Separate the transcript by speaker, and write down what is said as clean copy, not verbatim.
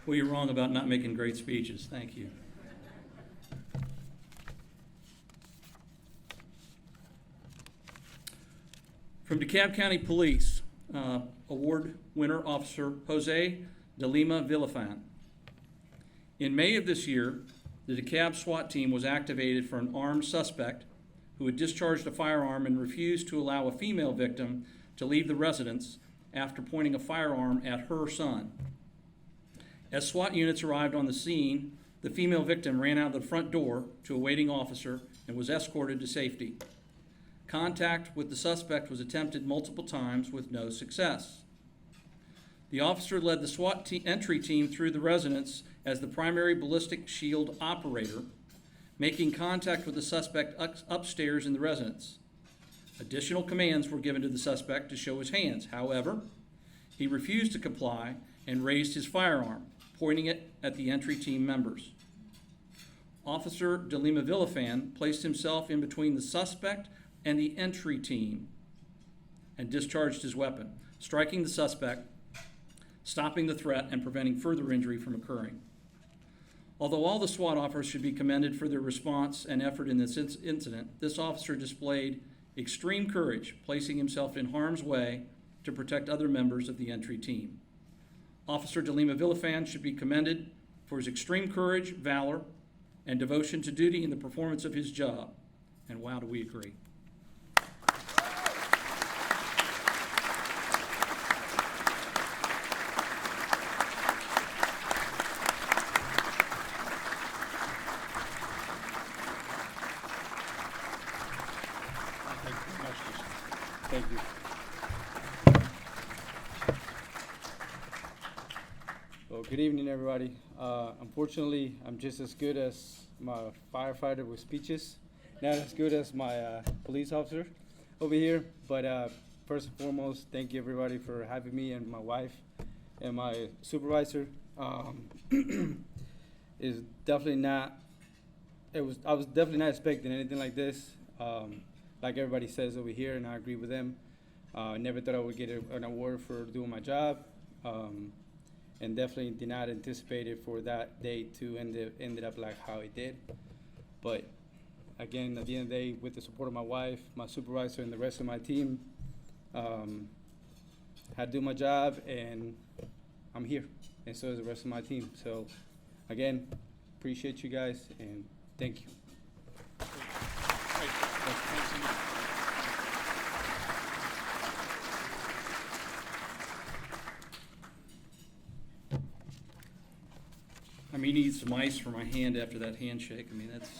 Speaker 1: Well, you're wrong about not making great speeches. Thank you. From DeKalb County Police, award winner Officer Jose de Lima-Villafan. In May of this year, the DeKalb SWAT team was activated for an armed suspect who had discharged a firearm and refused to allow a female victim to leave the residence after pointing a firearm at her son. As SWAT units arrived on the scene, the female victim ran out of the front door to a waiting officer and was escorted to safety. Contact with the suspect was attempted multiple times with no success. The officer led the SWAT entry team through the residence as the primary ballistic shield operator, making contact with the suspect upstairs in the residence. Additional commands were given to the suspect to show his hands. However, he refused to comply and raised his firearm, pointing it at the entry team members. Officer de Lima-Villafan placed himself in between the suspect and the entry team and discharged his weapon, striking the suspect, stopping the threat, and preventing further injury from occurring. Although all the SWAT officers should be commended for their response and effort in this incident, this officer displayed extreme courage, placing himself in harm's way to protect other members of the entry team. Officer de Lima-Villafan should be commended for his extreme courage, valor, and devotion to duty in the performance of his job. And wow, do we agree.
Speaker 2: Thank you. Well, good evening, everybody. Unfortunately, I'm just as good as my firefighter with speeches, not as good as my police officer over here. But first and foremost, thank you, everybody, for having me and my wife and my supervisor. Is definitely not. I was definitely not expecting anything like this. Like everybody says over here, and I agree with them. I never thought I would get an award for doing my job, and definitely did not anticipate it for that day to ended up like how it did. But again, at the end of the day, with the support of my wife, my supervisor, and the rest of my team, had to do my job, and I'm here, and so is the rest of my team. So again, appreciate you guys, and thank you.
Speaker 1: I mean, need some ice for my hand after that handshake. I mean, that's...